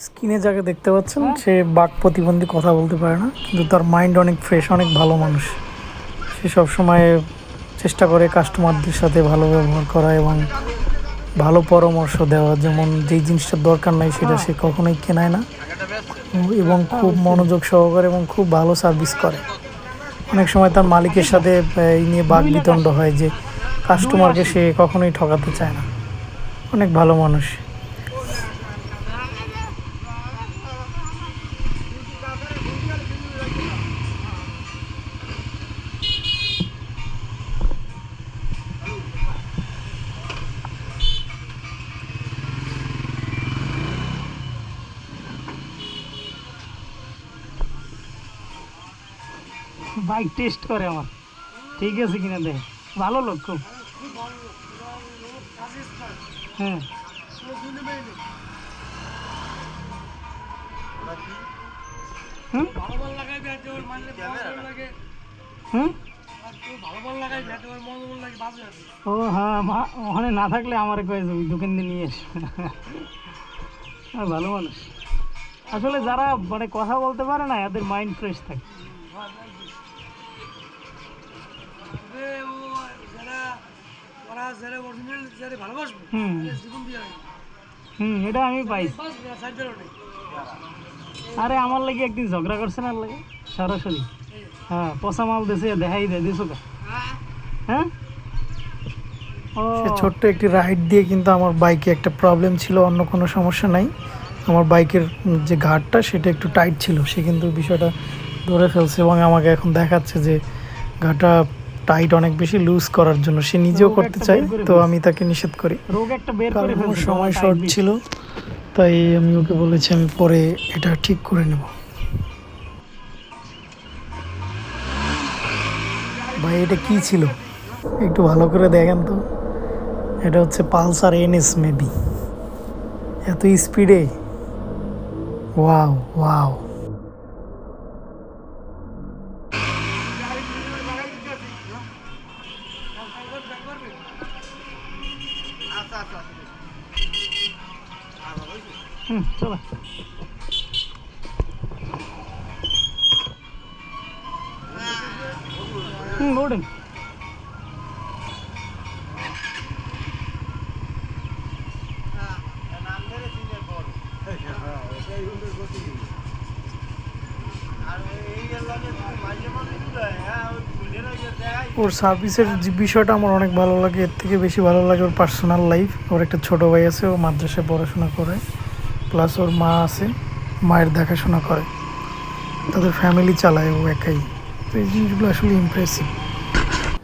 স্ক্রিনে যাকে দেখতে পাচ্ছেন সে বাক প্রতিবন্ধী, কথা বলতে পারে না, কিন্তু তার মাইন্ড অনেক ফ্রেশ, অনেক ভালো মানুষ। সে সবসময় চেষ্টা করে কাস্টমারদের সাথে ভালো ব্যবহার করা এবং ভালো পরামর্শ দেওয়া। যেমন যেই জিনিসটার দরকার নাই সেটা সে কখনোই কেনায় না এবং খুব মনোযোগ সহকারে এবং খুব ভালো সার্ভিস করে। অনেক সময় তার মালিকের সাথে এই নিয়ে বাকবিতণ্ড হয় যে কাস্টমারকে সে কখনোই ঠকাতে চায় না। অনেক ভালো মানুষ। বাইক টেস্ট করে আমার, ঠিক আছে কিনা দেখে। ভালো লোক খুব। হ্যাঁ ও হ্যাঁ, ওখানে না থাকলে আমার কয়েছে ওই দোকান দিয়ে নিয়ে এসে। ভালো মানুষ আসলে। যারা মানে কথা বলতে পারে না এদের মাইন্ড ফ্রেশ থাকে। এটা আমি পাইছি। আরে আমার লাগে একদিন ঝগড়া করছে না লাগে সরাসরি। হ্যাঁ, পচা মাল দিয়েছে, দেখাই দেয় দিছো। হ্যাঁ, সে ছোট্ট একটি রাইড দিয়ে কিন্তু আমার বাইকে একটা প্রবলেম ছিল, অন্য কোনো সমস্যা নাই। আমার বাইকের যে ঘাটটা সেটা একটু টাইট ছিল, সে কিন্তু বিষয়টা ধরে ফেলছে এবং আমাকে এখন দেখাচ্ছে যে ঘাটটা টাইট অনেক বেশি লুজ করার জন্য। সে নিজেও করতে চায়, তো আমি তাকে নিষেধ করি। কারণ আমার সময় শর্ট ছিল, তাই আমি ওকে বলেছি আমি পরে এটা ঠিক করে নেব। ভাই এটা কি ছিল একটু ভালো করে দেখেন তো। এটা হচ্ছে পালসার এনএস মেবি। এত স্পিডে, ওয়াও ওয়াও। চলো ওঠেন। ওর সার্ভিসের যে বিষয়টা আমার অনেক ভালো লাগে। এর থেকে বেশি ভালো লাগে ওর পার্সোনাল লাইফ। ওর একটা ছোটো ভাই আছে, ও মাদ্রাসায় পড়াশোনা করে, প্লাস ওর মা আছে, মায়ের দেখাশোনা করে, তাদের ফ্যামিলি চালায় ও একাই। তো এই জিনিসগুলো আসলে ইমপ্রেসিভ।